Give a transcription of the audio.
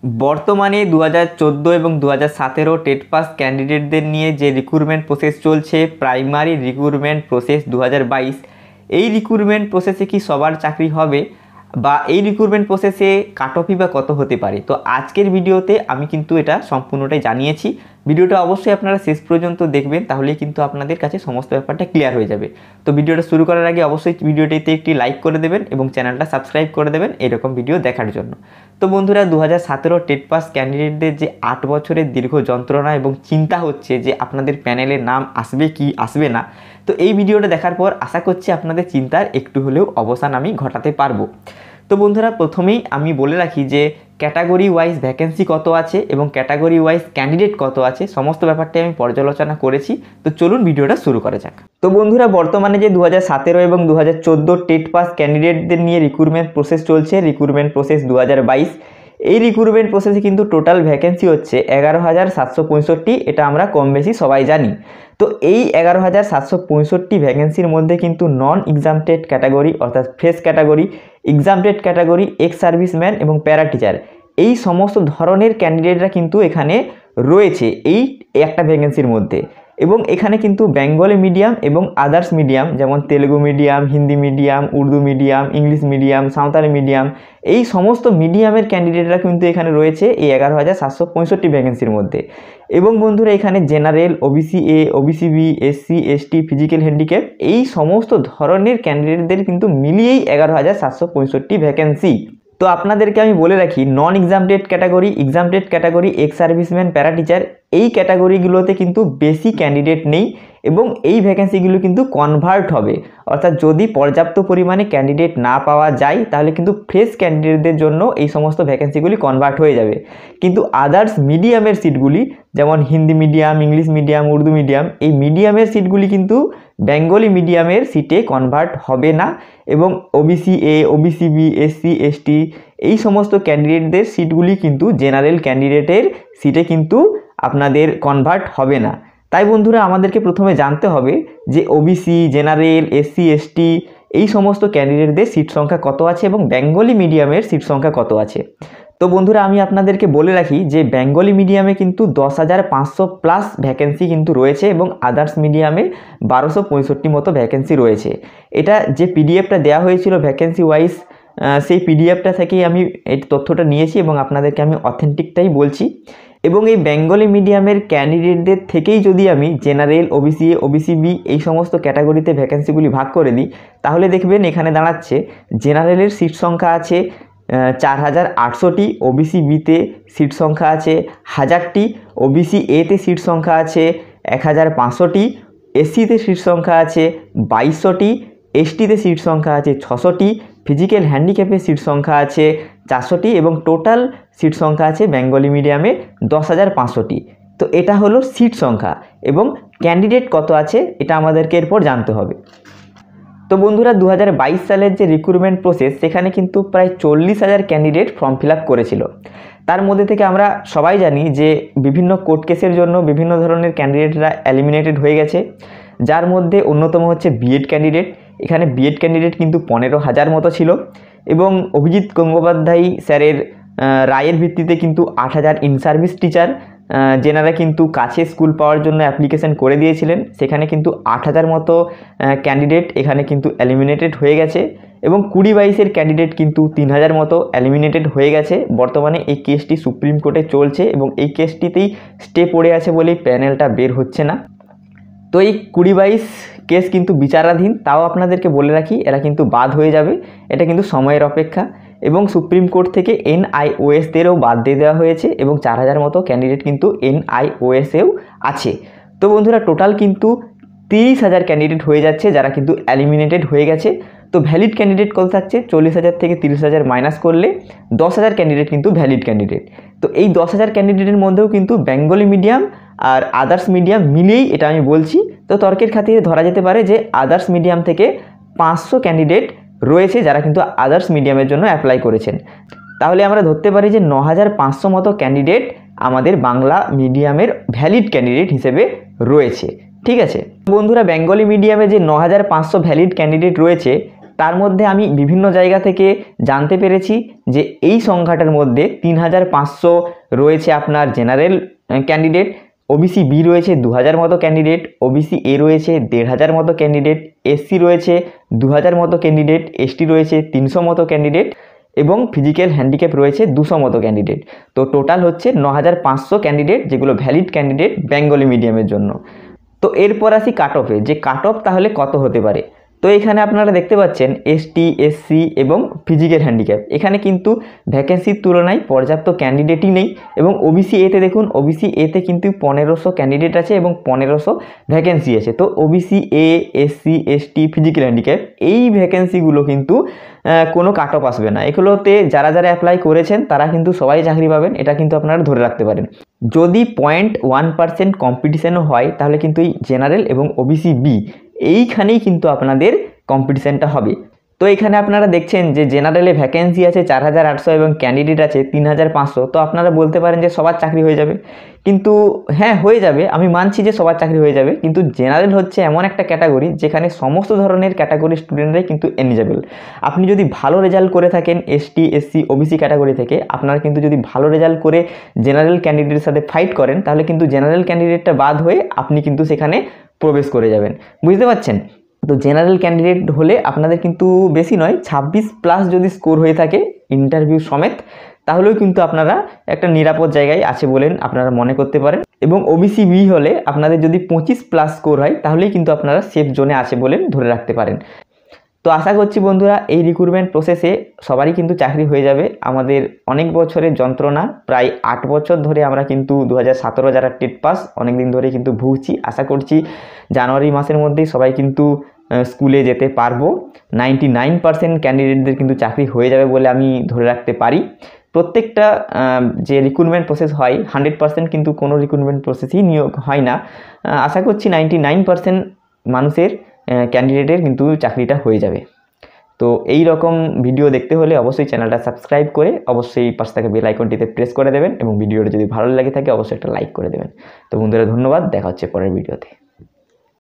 বর্তমানে 2014 এবং 2017 TET pass ক্যান্ডিডেটদের নিয়ে যে রিক্রুটমেন্ট প্রসেস চলছে, প্রাইমারি রিক্রুটমেন্ট প্রসেস 2022, এই রিক্রুটমেন্ট প্রসেসে কি সবার চাকরি হবে বা এই রিক্রুটমেন্ট প্রসেসে কাট অফই বা কত হতে পারে। তো আজকের ভিডিওতে আমি কিন্তু এটা সম্পূর্ণটাই জানিয়েছি। ভিডিওটা অবশ্যই আপনারা শেষ পর্যন্ত দেখবেন, তাহলেই কিন্তু আপনাদের কাছে সমস্ত ব্যাপারটা ক্লিয়ার হয়ে যাবে। তো ভিডিওটা শুরু করার আগে অবশ্যই ভিডিওটিতে একটি লাইক করে দেবেন এবং চ্যানেলটা সাবস্ক্রাইব করে দেবেন এরকম ভিডিও দেখার জন্য। তো বন্ধুরা, 2017 টেট পাস ক্যান্ডিডেটদের যে 8 বছরের দীর্ঘ যন্ত্রণা এবং চিন্তা হচ্ছে যে আপনাদের প্যানেলের নাম আসবে কি আসবে না, তো এই ভিডিওটা দেখার পর আশা করছি আপনাদের চিন্তার একটু হলেও অবসান আমি ঘটাতে পারবো। তো বন্ধুরা, প্রথমেই আমি বলে রাখি যে ক্যাটাগরি ওয়াইজ ভ্যাকেন্সি কত আছে এবং ক্যাটাগরি ওয়াইজ ক্যান্ডিডেট কত আছে, সমস্ত ব্যাপারটাই আমি পর্যালোচনা করেছি। তো চলুন ভিডিওটা শুরু করা যাক। তো বন্ধুরা, বর্তমানে যে 2017 এবং 2014 টেট পাস ক্যান্ডিডেটদের নিয়ে রিক্রুটমেন্ট প্রসেস চলছে, রিক্রুটমেন্ট প্রসেস 2022, এই রিক্রুটমেন্ট প্রসেসে কিন্তু টোটাল ভ্যাকেন্সি হচ্ছে 11,765। এটা আমরা কম বেশি সবাই জানি। তো এই 11,765 ভ্যাকেন্সির মধ্যে কিন্তু নন এক্সামটেড ক্যাটাগরি অর্থাৎ fresh category, exempted category, ex serviceman এবং প্যারা টিচার, এই সমস্ত ধরনের ক্যান্ডিডেটরা কিন্তু এখানে রয়েছে এই একটা ভ্যাকেন্সির মধ্যে। এবং এখানে কিন্তু বেঙ্গলি মিডিয়াম এবং আদার্স মিডিয়াম যেমন Telugu medium, Hindi medium, Urdu medium, English medium, Santali medium, এই সমস্ত মিডিয়ামের ক্যান্ডিডেটরা কিন্তু এখানে রয়েছে এই 11,765 ভ্যাকেন্সির মধ্যে। এবং বন্ধুরা, এখানে general, OBC A, OBC B, SC, ST, physical handicap, এই সমস্ত ধরনের ক্যান্ডিডেটদের কিন্তু মিলিয়েই 11,765 ভ্যাকেন্সি। তো আপনাদেরকে আমি বলে রাখি, non exempted category, exempted category, ex serviceman, para teacher, এই ক্যাটাগরিগুলোতে কিন্তু বেশি ক্যান্ডিডেট নেই এবং এই ভ্যাকেন্সিগুলো কিন্তু কনভার্ট হবে। অর্থাৎ যদি পর্যাপ্ত পরিমাণে ক্যান্ডিডেট না পাওয়া যায় তাহলে কিন্তু ফ্রেশ ক্যান্ডিডেটদের জন্য এই সমস্ত ভ্যাকেন্সিগুলি কনভার্ট হয়ে যাবে। কিন্তু আদার্স মিডিয়ামের সিটগুলি যেমন Hindi medium, English medium, Urdu medium, এই মিডিয়ামের সিটগুলি কিন্তু বেঙ্গলি মিডিয়ামের সিটে কনভার্ট হবে না। এবং OBC A, OBC B, SC, ST, এই সমস্ত ক্যান্ডিডেটদের সিটগুলি কিন্তু জেনারেল ক্যান্ডিডেটের সিটে কিন্তু আপনাদের কনভার্ট হবে না। তাই বন্ধুরা, আমাদেরকে প্রথমে জানতে হবে যে ওবিসি, জেনারেল, এসসি, এসটি, এই সমস্ত ক্যান্ডিডেটদের সিট সংখ্যা কত আছে এবং বেঙ্গলি মিডিয়ামের সিট সংখ্যা কত আছে। তো বন্ধুরা, আমি আপনাদেরকে বলে রাখি যে বেঙ্গলি মিডিয়ামে কিন্তু 10,500 প্লাস ভ্যাকেন্সি কিন্তু রয়েছে এবং আদার্স মিডিয়ামে 1265 মতো ভ্যাকেন্সি রয়েছে। এটা যে পিডিএফটা দেওয়া হয়েছিল ভ্যাকেন্সি ওয়াইজ, সেই পিডিএফটা থেকেই আমি এই তথ্যটা নিয়েছি এবং আপনাদেরকে আমি অথেন্টিকটাই বলছি। এবং এই বেঙ্গলি মিডিয়ামের ক্যান্ডিডেটদের থেকেই যদি আমি general, OBC A, OBC B, এই সমস্ত ক্যাটাগরিতে ভ্যাকেন্সিগুলি ভাগ করে দিই, তাহলে দেখবেন এখানে দাঁড়াচ্ছে জেনারেলের সিট সংখ্যা আছে 4,800টি, ওবিসি বিতে সিট সংখ্যা আছে 1000টি, ওবিসি এতে সিট সংখ্যা আছে 1,500টি, এসসিতে সিট সংখ্যা আছে 2200টি, এসটিতে সিট সংখ্যা আছে 600টি, ফিজিক্যাল হ্যান্ডিক্যাপের সিট সংখ্যা আছে 400টি এবং টোটাল সিট সংখ্যা আছে বেঙ্গলি মিডিয়ামে 10,500টি। তো এটা হলো সিট সংখ্যা এবং ক্যান্ডিডেট কত আছে এটা আমাদেরকে এরপর জানতে হবে। তো বন্ধুরা, 2022 সালের যে রিক্রুটমেন্ট প্রসেস, সেখানে কিন্তু প্রায় 40,000 ক্যান্ডিডেট ফর্ম ফিল আপ করেছিল। তার মধ্যে থেকে আমরা সবাই জানি যে বিভিন্ন কোর্ট কেসের জন্য বিভিন্ন ধরনের ক্যান্ডিডেটরা এলিমিনেটেড হয়ে গেছে, যার মধ্যে অন্যতম হচ্ছে বিএড ক্যান্ডিডেট। এখানে বিএড ক্যান্ডিডেট কিন্তু 15,000 মতো ছিল এবং অভিজিৎ গঙ্গোপাধ্যায় স্যারের রায়ের ভিত্তিতে কিন্তু 8,000 ইন সার্ভিস টিচার, যেনারা কিন্তু কাছে স্কুল পাওয়ার জন্য অ্যাপ্লিকেশন করে দিয়েছিলেন, সেখানে কিন্তু 8,000 মতো ক্যান্ডিডেট এখানে কিন্তু এলিমিনেটেড হয়ে গেছে। এবং 2022-এর ক্যান্ডিডেট কিন্তু 3,000 মতো এলিমিনেটেড হয়ে গেছে। বর্তমানে এই কেসটি সুপ্রিম কোর্টে চলছে এবং এই কেসটিতেই স্টে পড়ে আছে বলেই প্যানেলটা বের হচ্ছে না। তো এই 2022 কেস কিন্তু বিচারাধীন, তাও আপনাদেরকে বলে রাখি এরা কিন্তু বাদ হয়ে যাবে, এটা কিন্তু সময়ের অপেক্ষা। এবং সুপ্রিম কোর্ট থেকে NIOSদেরও বাদ দিয়ে দেওয়া হয়েছে এবং 4,000 মতো ক্যান্ডিডেট কিন্তু NIOSেও আছে। তো বন্ধুরা, টোটাল কিন্তু 30,000 ক্যান্ডিডেট হয়ে যাচ্ছে যারা কিন্তু এলিমিনেটেড হয়ে গেছে। তো ভ্যালিড ক্যান্ডিডেট কত থাকছে? 40,000 থেকে 30,000 মাইনাস করলে 10,000 ক্যান্ডিডেট কিন্তু ভ্যালিড ক্যান্ডিডেট। তো এই 10,000 ক্যান্ডিডেটের মধ্যেও কিন্তু বেঙ্গলি মিডিয়াম আর আদার্স মিডিয়াম মিলিয়েই এটা আমি বলছি। তো তর্কের খাতিরে ধরা যেতে পারে যে আদার্স মিডিয়াম থেকে 500 ক্যান্ডিডেট রয়েছে যারা কিন্তু আদার্স মিডিয়ামের জন্য অ্যাপ্লাই করেছেন। তাহলে আমরা ধরতে পারি যে 9,500 মতো ক্যান্ডিডেট আমাদের বাংলা মিডিয়ামের ভ্যালিড ক্যান্ডিডেট হিসেবে রয়েছে। ঠিক আছে বন্ধুরা, বেঙ্গলি মিডিয়ামে যে 9,500 ভ্যালিড ক্যান্ডিডেট রয়েছে তার মধ্যে আমি বিভিন্ন জায়গা থেকে জানতে পেরেছি যে এই সংখ্যাটার মধ্যে 3500 রয়েছে আপনার জেনারেল ক্যান্ডিডেট, ওবিসি বি রয়েছে 2000 মতো ক্যান্ডিডেট, ওবিসি এ রয়েছে 1500 মতো ক্যান্ডিডেট, এসসি রয়েছে 2000 মতো ক্যান্ডিডেট, এসটি রয়েছে 300 মতো ক্যান্ডিডেট এবং ফিজিক্যাল হ্যান্ডিক্যাপ রয়েছে 200 মতো ক্যান্ডিডেট। তো টোটাল হচ্ছে 9500 ক্যান্ডিডেট, যেগুলো ভ্যালিড ক্যান্ডিডেট বেঙ্গলি মিডিয়ামের জন্য। তো এরপর আসি কাট অফে, যে কাট অফ তাহলে কত হতে পারে। তো এখানে আপনারা দেখতে পাচ্ছেন এসটি, এসসি এবং ফিজিক্যাল হ্যান্ডিক্যাপ, এখানে কিন্তু ভ্যাকেন্সির তুলনায় পর্যাপ্ত ক্যান্ডিডেটই নেই। এবং ওবিসি এতে দেখুন, ওবিসি এতে কিন্তু 1500 ক্যান্ডিডেট আছে এবং 1500 ভ্যাকেন্সি আছে। তো OBC A, SC, ST, physical handicap এই ভ্যাকেন্সিগুলো কিন্তু কোনো কাট অফ আসবে না। এগুলোতে যারা যারা অ্যাপ্লাই করেছেন তারা কিন্তু সবাই চাকরি পাবেন, এটা কিন্তু আপনারা ধরে রাখতে পারেন। যদি 0.1% কম্পিটিশানও হয় তাহলে কিন্তু এই জেনারেল এবং ওবিসি বি এইখানেই কিন্তু আপনাদের কম্পিটিশানটা হবে। তো এখানে আপনারা দেখছেন যে জেনারেলে ভ্যাকেন্সি আছে 4800 এবং ক্যান্ডিডেট আছে 3500। তো আপনারা বলতে পারেন যে সবার চাকরি হয়ে যাবে, কিন্তু হ্যাঁ হয়ে যাবে, আমি মানছি যে সবার চাকরি হয়ে যাবে, কিন্তু জেনারেল হচ্ছে এমন একটা ক্যাটাগরি যেখানে সমস্ত ধরনের ক্যাটাগরির স্টুডেন্টরাই কিন্তু এলিজেবল। আপনি যদি ভালো রেজাল্ট করে থাকেন এসটি, এসসি, ওবিসি ক্যাটাগরি থেকে, আপনারা কিন্তু যদি ভালো রেজাল্ট করে জেনারেল ক্যান্ডিডেটের সাথে ফাইট করেন তাহলে কিন্তু জেনারেল ক্যান্ডিডেটটা বাদ হয়ে আপনি কিন্তু সেখানে প্রবেশ করে যাবেন, বুঝতে পারছেন। তো জেনারেল ক্যান্ডিডেট হলে আপনাদের কিন্তু বেশি নয়, 26+ যদি স্কোর হয়ে থাকে ইন্টারভিউ সমেত, তাহলেও কিন্তু আপনারা একটা নিরাপদ জায়গায় আছে বলেন আপনারা মনে করতে পারেন। এবং ওবিসি বি হলে আপনাদের যদি 25+ স্কোর হয় তাহলেই কিন্তু আপনারা সেফ জোনে আছে বলেন ধরে রাখতে পারেন। তো আশা করছি বন্ধুরা এই রিক্রুটমেন্ট প্রসেসে সবারই কিন্তু চাকরি হয়ে যাবে। আমাদের অনেক বছরের যন্ত্রণা, প্রায় 8 বছর ধরে আমরা কিন্তু 2017 যারা টেট পাস অনেক দিন ধরে কিন্তু ভুগছি। আশা করছি জানুয়ারি মাসের মধ্যেই সবাই কিন্তু স্কুলে যেতে পারবো। 99% ক্যান্ডিডেটদের কিন্তু চাকরি হয়ে যাবে বলে আমি ধরে রাখতে পারি। প্রত্যেকটা যে রিক্রুটমেন্ট প্রসেস হয় 100% কিন্তু কোনো রিক্রুটমেন্ট প্রসেসই নিয়োগ হয় না। আশা করছি 99% মানুষের ক্যান্ডিডেটের কিন্তু চাকরিটা হয়ে যাবে। তো এই রকম ভিডিও দেখতে হলে অবশ্যই চ্যানেলটা সাবস্ক্রাইব করে অবশ্যই পাশে থাকা বেল আইকনটিতে প্রেস করে দেবেন এবং ভিডিওটা যদি ভালো লাগে থাকে অবশ্যই একটা লাইক করে দেবেন। তো বন্ধুরা ধন্যবাদ, দেখা হচ্ছে পরের ভিডিওতে।